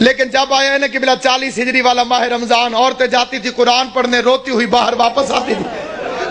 لیکن جب آیا ہے نا کہ بلا 40 ہجری والا ماہ رمضان، عورتیں جاتی تھی قرآن پڑھنے، روتی ہوئی باہر واپس آتی تھی،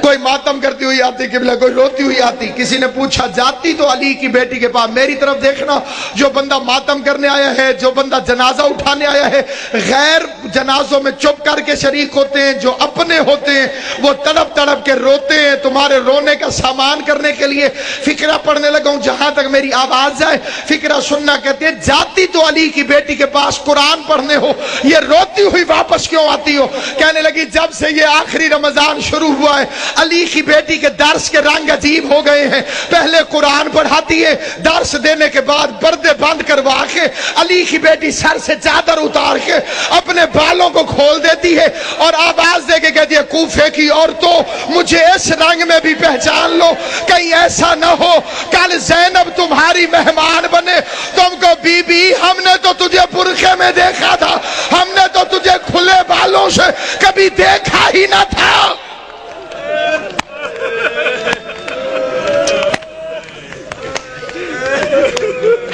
کوئی ماتم کرتی ہوئی آتی قبلہ، کوئی روتی ہوئی آتی۔ کسی نے پوچھا جاتی تو علی کی بیٹی کے پاس، میری طرف دیکھنا، جو بندہ ماتم کرنے آیا ہے، جو بندہ جنازہ اٹھانے آیا ہے، غیر جنازوں میں چپ کر کے شریک ہوتے ہیں، جو اپنے ہوتے ہیں وہ تڑپ تڑپ کے روتے ہیں۔ تمہارے رونے کا سامان کرنے کے لیے فقرہ پڑھنے لگا ہوں، جہاں تک میری آواز جائے فقرہ سننا۔ کہتے ہیں جاتی تو علی کی بیٹی کے پاس قرآن پڑھنے ہو، یہ روتی ہوئی واپس کیوں آتی ہو؟ کہنے لگی جب سے یہ آخری رمضان شروع ہوا ہے، علی کی بیٹی کے درس کے رنگ عجیب ہو گئے ہیں۔ پہلے قرآن پڑھاتی ہے، درس دینے کے بعد پردے بند کروا کے علی کی بیٹی سر سے چادر اتار کے اپنے بالوں کو کھول دیتی ہے اور آواز دے کے کہتی ہے کوفے کی عورتوں مجھے اس رنگ میں بھی پہچان لو، کہیں ایسا نہ ہو کل زینب تمہاری مہمان بنے۔ تم کو بی بی ہم نے تو تجھے برقعے میں دیکھا تھا، ہم نے تو تجھے کھلے بالوں سے کبھی دیکھا ہی نہ تھا۔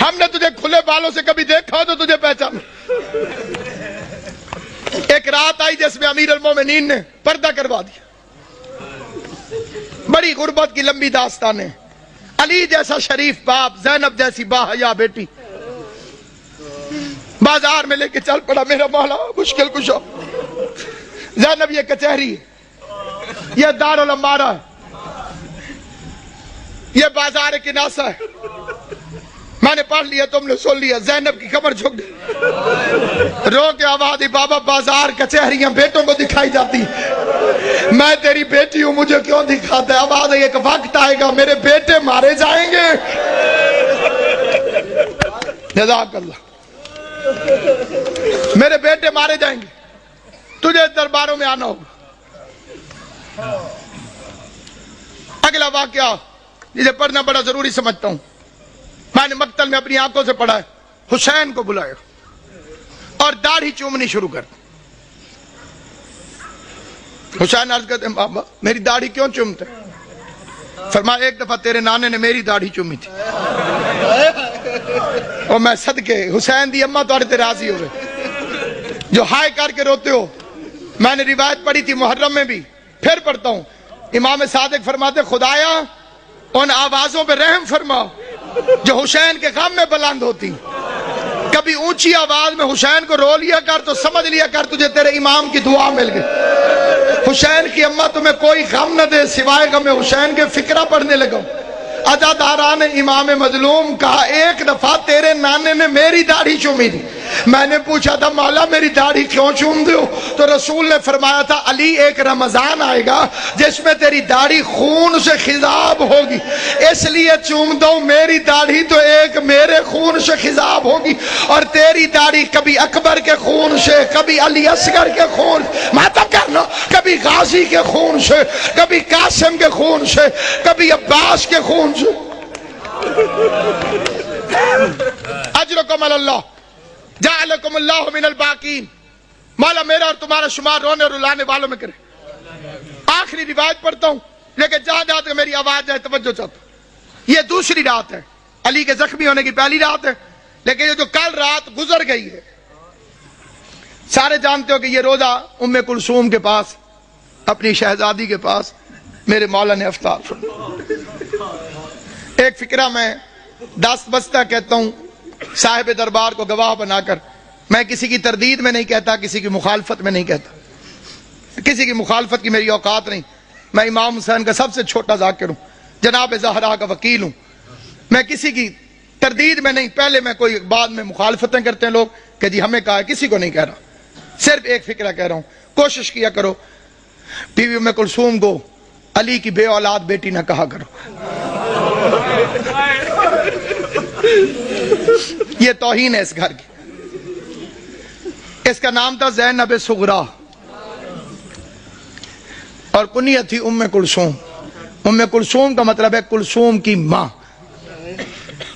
ہم نے تجھے کھلے بالوں سے کبھی دیکھا ہو تو تجھے پہچان۔ ایک رات آئی جس میں امیر المومنین نے پردہ کروا دیا، بڑی غربت کی لمبی داستان ہے۔ علی جیسا شریف باپ، زینب جیسی باحیا بیٹی بازار میں لے کے چل پڑا، میرا مولا مشکل کشا۔ زینب یہ کچہری ہے، یہ دارالامارہ ہے، یہ بازار کناسہ ہے، میں نے پڑھ لیا تم نے سن لیا۔ زینب کی کمر جھک گئی، رو کے آواز دی بابا بازار کچہریاں بیٹوں کو دکھائی جاتی، میں تیری بیٹی ہوں مجھے کیوں دکھاتا ہے؟ آواز ہے ایک وقت آئے گا میرے بیٹے مارے جائیں گے۔ جزاک اللہ، میرے بیٹے مارے جائیں گے، تجھے درباروں میں آنا ہوگا۔ اگلا واقعہ جسے پڑھنا بڑا ضروری سمجھتا ہوں، میں نے مقتل میں اپنی آنکھوں سے پڑھا ہے۔ حسین کو بلایا اور داڑھی چومنی شروع کر دی۔ حسین عرض کرتے ہیں بابا میری داڑھی کیوں چومتے؟ فرمایا ایک دفعہ تیرے نانے نے میری داڑھی چومی تھی اور میں صدقے حسین دی اماں تو راضی ہو گئے جو ہائے کر کے روتے ہو۔ میں نے روایت پڑھی تھی محرم میں بھی، پھر پڑھتا ہوں۔ امام صادق فرماتے خدایا ان آوازوں پہ رحم فرما جو حسین کے غم میں بلند ہوتی۔ کبھی اونچی آواز میں حسین کو رو لیا کر تو سمجھ لیا کر تجھے تیرے امام کی دعا مل گئی۔ حسین کی اماں تمہیں کوئی غم نہ دے سوائے غم حسین کے فقرہ پڑھنے لگا۔ عزاداران امام مظلوم کہا ایک دفعہ تیرے نانے نے میری داڑھی چومی تھی۔ میں نے پوچھا تھا مولا میری داڑھی کیوں چوم دے ہو؟ تو رسول نے فرمایا تھا علی ایک رمضان آئے گا جس میں تیری داڑھی خون سے خضاب ہوگی، اس لیے چوم دو میری داڑھی تو ایک میرے خون سے خضاب ہوگی، اور تیری داڑھی کبھی اکبر کے خون سے، کبھی علی اصغر کے خون، ماتم کرنا، کبھی غازی کے خون سے، کبھی قاسم کے خون سے، کبھی عباس کے خون سے۔ اجرکم اللہ جعلکم اللہ من الباقین، مولا میرا اور تمہارا شمار رونے اور رلانے والوں میں کرے۔ آخری روایت پڑھتا ہوں لیکن جہاں جہاں تک میری آواز جائے توجہ چاہتا ہوں۔ یہ دوسری رات ہے، علی کے زخمی ہونے کی پہلی رات ہے، لیکن یہ جو کل رات گزر گئی ہے، سارے جانتے ہو کہ یہ روزہ ام کلثوم کے پاس، اپنی شہزادی کے پاس میرے مولا نے افطار فرمایا۔ ایک فقرہ میں دست بستہ کہتا ہوں صاحب دربار کو گواہ بنا کر، میں کسی کی تردید میں نہیں کہتا، کسی کی مخالفت میں نہیں کہتا، کسی کی مخالفت کی میری اوقات نہیں۔ میں امام حسین کا سب سے چھوٹا ذاکر ہوں، جناب زہرا کا وکیل ہوں، میں کسی کی تردید میں نہیں، پہلے میں کوئی بعد میں مخالفتیں کرتے ہیں لوگ کہ جی ہمیں کہا ہے، کسی کو نہیں کہہ رہا، صرف ایک فقرہ کہہ رہا ہوں۔ کوشش کیا کرو بیوی ام کلثوم کو علی کی بے اولاد بیٹی نہ کہا کرو، یہ توہین ہے اس گھر کی۔ اس کا نام تھا زینب صغرا اور کنیت تھی ام کلثوم۔ ام کلثوم کا مطلب ہے کلثوم کی ماں۔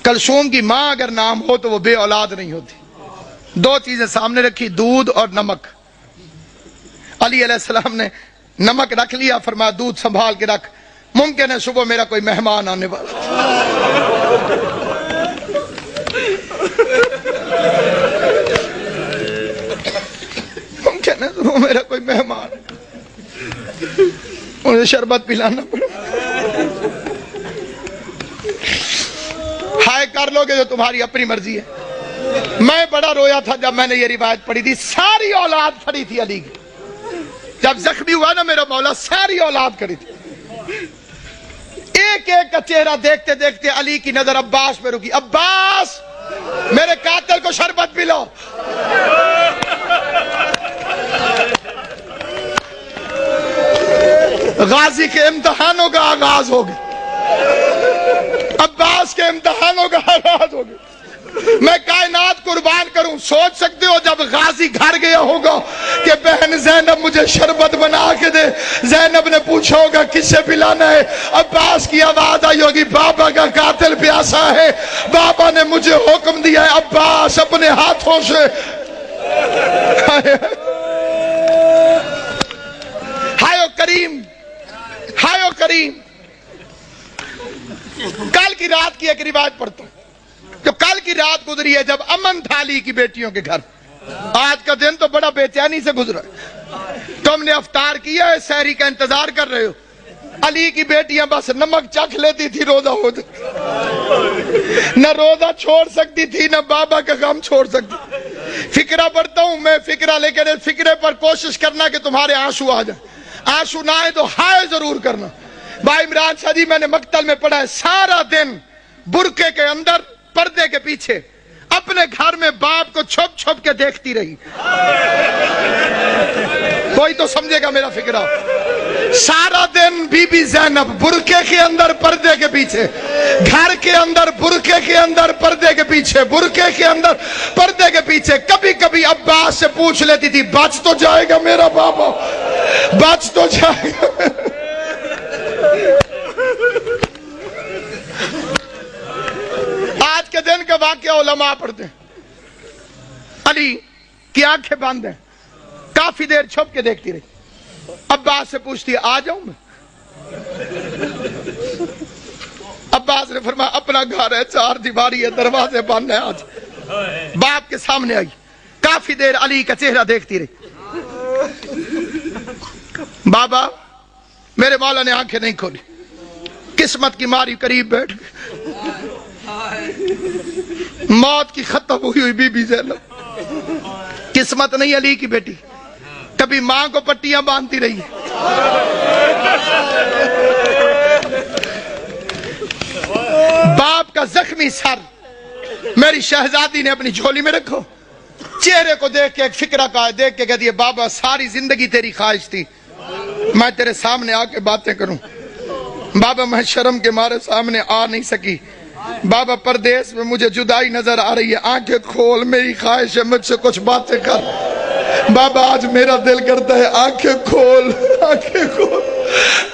کلثوم کی ماں اگر نام ہو تو وہ بے اولاد نہیں ہوتی۔ دو چیزیں سامنے رکھی، دودھ اور نمک۔ علی علیہ السلام نے نمک رکھ لیا، فرمایا دودھ سنبھال کے رکھ، ممکن ہے صبح میرا کوئی مہمان آنے والا۔ مجھے شربت پلانا پڑا. ہائے کر لو گے جو تمہاری اپنی مرضی ہے. میں بڑا رویا تھا جب میں نے یہ روایت پڑھی تھی. ساری اولاد کھڑی تھی علی کی. جب زخمی ہوا نا میرا مولا, ساری اولاد کھڑی تھی. ایک ایک کا چہرہ دیکھتے دیکھتے علی کی نظر عباس پہ رکی. عباس میرے قاتل کو شربت پلاؤ. غازی کے امتحانوں کا آغاز ہو گیا. عباس کے امتحانوں کا آغاز ہو گیا. میں کائنات قربان کروں. سوچ سکتے ہو جب غازی گھر گیا ہوگا کہ بہن زینب مجھے شربت بنا کے دے, زینب نے پوچھا ہوگا کس سے پلانا ہے. عباس کی آواز آئی ہوگی بابا کا قاتل پیاسا ہے, بابا نے مجھے حکم دیا ہے. عباس اپنے ہاتھوں سے ہائے کریم, ہائے کریم. کل کی رات کی ایک روایت پڑھتا ہوں جو کل کی رات گزری ہے جب امن تھا علی کی بیٹیوں کے گھر. آج کا دن تو بڑا بے چینی سے گزرا ہے. تم نے افطار کیا ہے, سحری کا انتظار کر رہے ہو. علی کی بیٹیاں بس نمک چکھ لیتی تھی روزہ ہو جائے. نہ روزہ چھوڑ سکتی تھی نہ بابا کا غم چھوڑ سکتی. فکرہ پڑھتا ہوں میں فکرہ, لیکن اس فکرے پر کوشش کرنا کہ تمہارے آنسو آ جائیں. آنسو نہ آئے تو ہائے ضرور کرنا. بھائی عمران شاہ جی میں نے مقتل میں پڑھا ہے سارا دن برقعے کے اندر پردے کے پیچھے اپنے گھر میں باپ کو چھپ چھپ کے دیکھتی رہی. کوئی تو سمجھے گا میرا فکرہ. سارا دن بی بی زینب برقعے کے اندر پردے کے پیچھے, گھر کے اندر برقعے کے اندر پردے کے پیچھے, برقعے کے اندر پردے کے پیچھے. کبھی کبھی عباس سے پوچھ لیتی تھی بچ تو جائے گا میرا بابا, بچ تو جائے گا. آج کے دن کا واقعہ علماء پڑھتے ہیں. علی کی آنکھیں بند ہیں, کافی دیر چھپ کے دیکھتی رہی. عباس سے پوچھتی ہے آ جاؤں میں. عباس نے فرمایا اپنا گھر ہے, چار دیواری ہے, دروازے بند ہیں. آج باپ کے سامنے آئی, کافی دیر علی کا چہرہ دیکھتی رہی. بابا میرے مولا نے آنکھیں نہیں کھولی, قسمت کی ماری قریب بیٹھ گئے. موت کی ختم ہوئی ہوئی بی بی زینب. قسمت نہیں علی کی بیٹی, کبھی ماں کو پٹیاں باندھتی رہی. باپ کا زخمی سر میری شہزادی نے اپنی جھولی میں رکھو. چہرے کو دیکھ کے ایک فکرہ کا دیکھ کے کہتی ہے بابا ساری زندگی تیری خواہش تھی میں تیرے سامنے آ کے باتیں کروں. بابا میں شرم کے مارے سامنے آ نہیں سکی. بابا پردیس میں مجھے جدائی نظر آ رہی ہے, آنکھیں کھول, میری خواہش ہے مجھ سے کچھ باتیں کر. بابا آج میرا دل کرتا ہے آنکھیں کھول, آنکھیں کھول.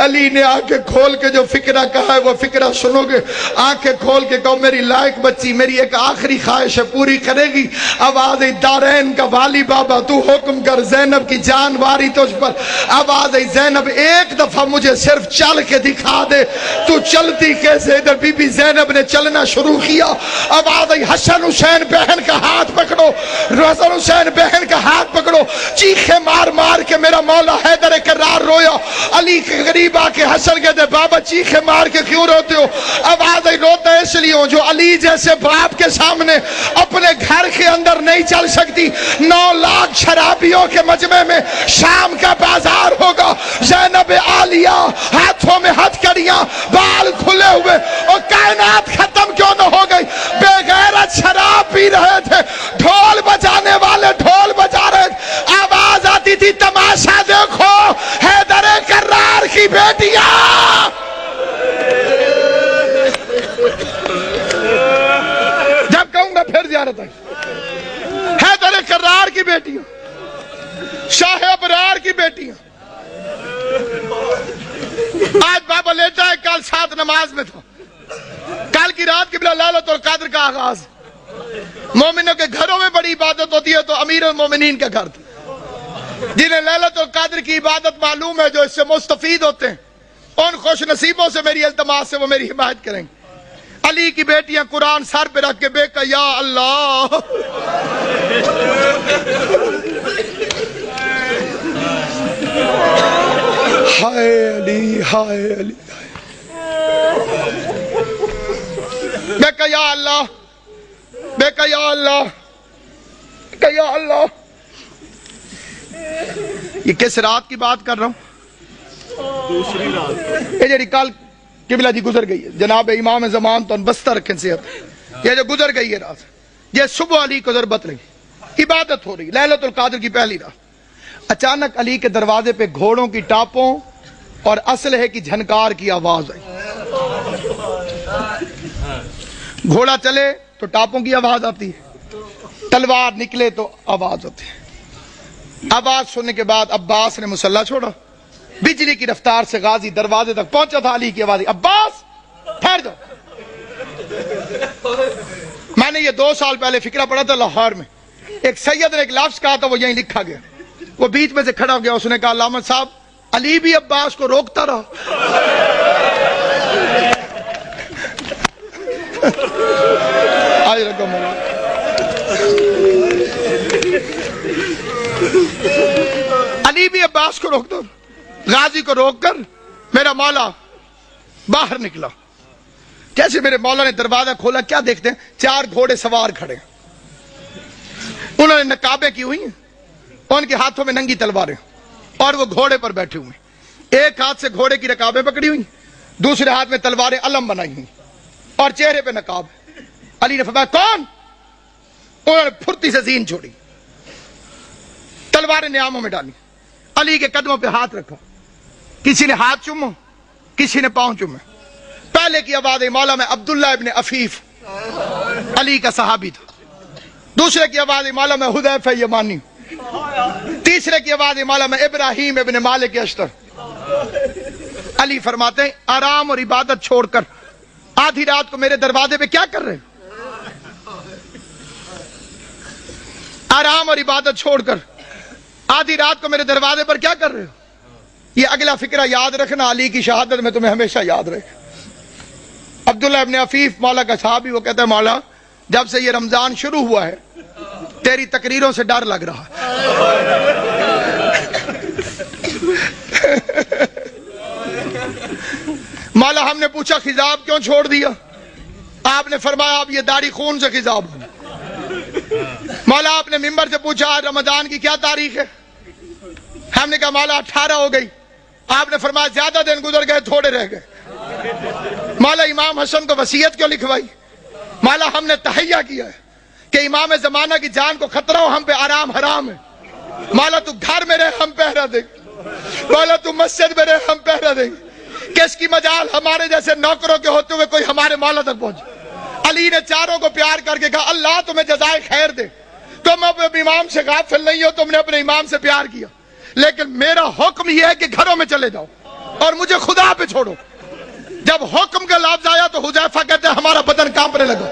علی نے آنکھیں کھول کے جو فکرہ کہا ہے وہ فکرہ سنو گے. آنکھیں کھول کے کہو میری لائق بچی میری ایک آخری خواہش ہے پوری کرے گی. آواز دارین کا والی بابا تو حکم کر, زینب کی جان واری تجھ پر. آواز زینب ایک دفعہ مجھے صرف چل کے دکھا دے, تو چلتی کیسے. ادھر بی بی زینب نے چلنا شروع کیا. آواز حسن حسین بہن کا ہاتھ پکڑو, حسن حسین بہن کا ہاتھ پکڑو. چیخے مار مار کے میرا مولا حیدر کرار رویا. علی کے قریب آ کے حسن کہتے بابا چیخے مار کے کیوں روتے ہو. آواز روتا ہے اس لیے ہوں جو علی جیسے باپ کے سامنے اپنے گھر کے اندر نہیں چل سکتی. 9 لاکھ شرابیوں کے مجمع میں شام کا بازار ہوگا. زینب عالیہ ہاتھوں میں ہتھ کڑیاں, بال کھلے ہوئے, اور کائنات ختم کیوں نہ ہو گئی. بے غیرت شراب پی رہے تھے, ڈھول بجانے والے ڈھول بجا رہے تھے. آواز آتی تھی تماشا دیکھو حیدر کرار کی بیٹیاں. جب کہوں گا پھر زیارت آئی. حیدر کرار کی بیٹیاں, شاہ ابرار کی بیٹیاں. آج بابا لیتا ہے, کل سات نماز میں تھا. کل کی رات قبلہ لیلۃ القدر کا آغاز. مومنوں کے گھروں میں بڑی عبادت ہوتی ہے تو امیر المومنین کا گھر تھا. جنہیں لیلۃ القدر کی عبادت معلوم ہے, جو اس سے مستفید ہوتے ہیں, ان خوش نصیبوں سے میری التماس سے وہ میری حمایت کریں گے. علی کی بیٹیاں قرآن سر پہ رکھ کے بے کہ یا اللہ ہائے علی ہائے علی میں کہا یا اللہ میں کہا یا اللہ کہ یا اللہ یہ کس رات کی بات کر رہا ہوں دوسری رات یہ جو کل قبلہ جی گزر گئی ہے جناب امام زمان تو بستہ رکھیں صحت یہ جو گزر گئی ہے رات یہ صبح علی کو ضربت رہی عبادت ہو رہی لیلۃ القدر کی پہلی رات اچانک علی کے دروازے پہ گھوڑوں کی ٹاپوں اور اسلحے کی جھنکار کی آواز آئی گھوڑا چلے تو ٹاپوں کی آواز آتی ہے تلوار نکلے تو آواز ہوتی ہے آواز سننے کے بعد عباس نے مسلح چھوڑا بجلی کی رفتار سے غازی دروازے تک پہنچا تھا علی کی آواز عباس ٹھہر جاؤ میں نے یہ 2 سال پہلے فکرہ پڑھا تھا لاہور میں ایک سید نے ایک لفظ کہا تھا وہ یہیں لکھا گیا وہ بیچ میں سے کھڑا ہو گیا اس نے کہا علامہ صاحب علی بھی عباس کو روکتا رہا آج رقم علی بھی عباس کو روک دو غازی کو روک کر میرا مولا باہر نکلا کیسے میرے مولا نے دروازہ کھولا کیا دیکھتے ہیں 4 گھوڑے سوار کھڑے ہیں انہوں نے نقابیں کی ہوئی ہیں ان کے ہاتھوں میں ننگی تلواریں اور وہ گھوڑے پر بیٹھے ہوئے ایک ہاتھ سے گھوڑے کی رکابیں پکڑی ہوئی دوسرے ہاتھ میں تلواریں علم بنائی ہوئی اور چہرے پہ نقاب علی نے فرمایا کون انہوں نے پھرتی سے زین چھوڑی تلواریں نیاموں میں ڈالی علی کے قدموں پہ ہاتھ رکھا کسی نے ہاتھ چومو کسی نے پاؤں چومے پہلے کی آواز مولا میں عبداللہ ابن عفیف علی کا صحابی تھا دوسرے کی آواز مولا میں حذیفہ یمانی تیسرے کی آواز مولا میں ابراہیم ابن مالک اشتر علی فرماتے ہیں آرام اور عبادت چھوڑ کر آدھی رات کو میرے دروازے پہ کیا کر رہے ہیں آرام اور عبادت چھوڑ کر آدھی رات کو میرے دروازے پر کیا کر رہے ہو یہ اگلا فکرہ یاد رکھنا علی کی شہادت میں تمہیں ہمیشہ یاد رہے عبداللہ ابن عفیف مولا کا صحابی وہ کہتا ہے مولا جب سے یہ رمضان شروع ہوا ہے تیری تقریروں سے ڈر لگ رہا مولا ہم نے پوچھا خضاب کیوں چھوڑ دیا آپ نے فرمایا اب یہ داڑھی خون سے خضاب ہو مولا آپ نے ممبر سے پوچھا آج رمضان کی کیا تاریخ ہے ہم نے کہا مولا 18 ہو گئی آپ نے فرمایا زیادہ دن گزر گئے تھوڑے رہ گئے مولا امام حسن کو وصیت کیوں لکھوائی مولا ہم نے تہیہ کیا ہے کہ امام زمانہ کی جان کو خطرہ ہو ہم پہ آرام حرام ہے مولا تو گھر میں رہے ہم پہرا دیں مولا تو مسجد میں رہے ہم پہرا دیں کس کی مجال ہمارے جیسے نوکروں کے ہوتے ہوئے کوئی ہمارے مولا تک پہنچے علی نے چاروں کو پیار کر کے کہا اللہ تمہیں جزائے خیر دے تم اپنے امام سے غافل نہیں ہو تم نے اپنے امام سے پیار کیا لیکن میرا حکم یہ ہے کہ گھروں میں چلے جاؤ اور مجھے خدا پہ چھوڑو جب حکم کا لفظ آیا تو حذیفہ کہتے ہیں ہمارا بدن کانپنے لگا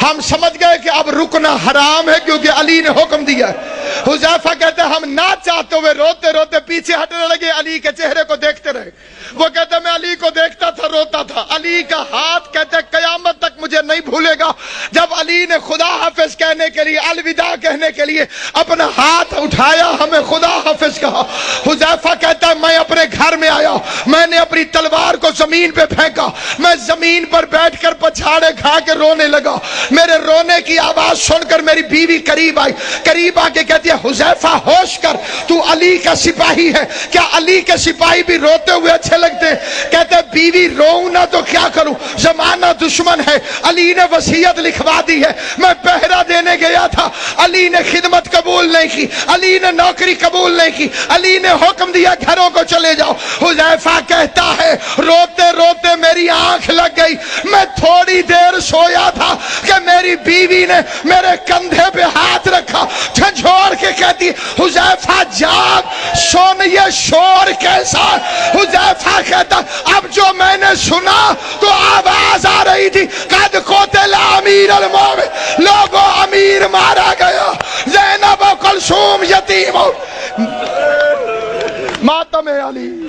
ہم سمجھ گئے کہ اب رکنا حرام ہے کیونکہ علی نے حکم دیا ہے حذیفہ کہتے ہیں ہم نہ چاہتے ہوئے روتے روتے پیچھے ہٹنے لگے علی کے چہرے کو دیکھتے رہے وہ کہتے ہیں میں علی کو دیکھتا تھا روتا تھا علی کا ہاتھ کہتے ہیں قیامت تک مجھے نہیں بھولے گا جب علی نے خدا حافظ کہنے کے لیے الوداع کہنے کے لیے اپنا ہاتھ اٹھایا ہمیں خدا حافظ کہا حذیفہ کہتا ہے میں اپنے گھر میں آیا میں نے اپنی تلوار کو زمین پہ پھینکا میں زمین پر بیٹھ کر پچھاڑے کھا کے رونے لگا میرے رونے کی آواز سن کر میری بیوی قریب آئی قریب آ کے کہتی ہے حذیفہ ہوش کر تو علی کا سپاہی ہے کیا علی کے سپاہی بھی روتے ہوئے اچھے لگتے کہتے بیوی روؤں نہ تو کیا کروں زمانہ دشمن ہے علی نے وصیت لکھوا دی ہے میں پہرا دینے گیا تھا علی نے خدمت قبول نہیں کی علی نے نوکری قبول نہیں کی علی نے حکم دیا گھروں کو چلے جاؤ حذیفہ کہتا ہے روتے روتے میری آنکھ لگ گئی میں تھوڑی دیر سویا تھا کہ میری بیوی نے میرے کندھے پہ ہاتھ رکھا جھنجھوڑ کے کہتی حذیفہ جاگ سن یہ شور کیسا حذیفہ کہتا اب جو میں نے سنا تو آواز آ رہی تھی قد قتل امیر المومن لوگوں امیر مارا گیا زینب و کلثوم یتیم ماتم علی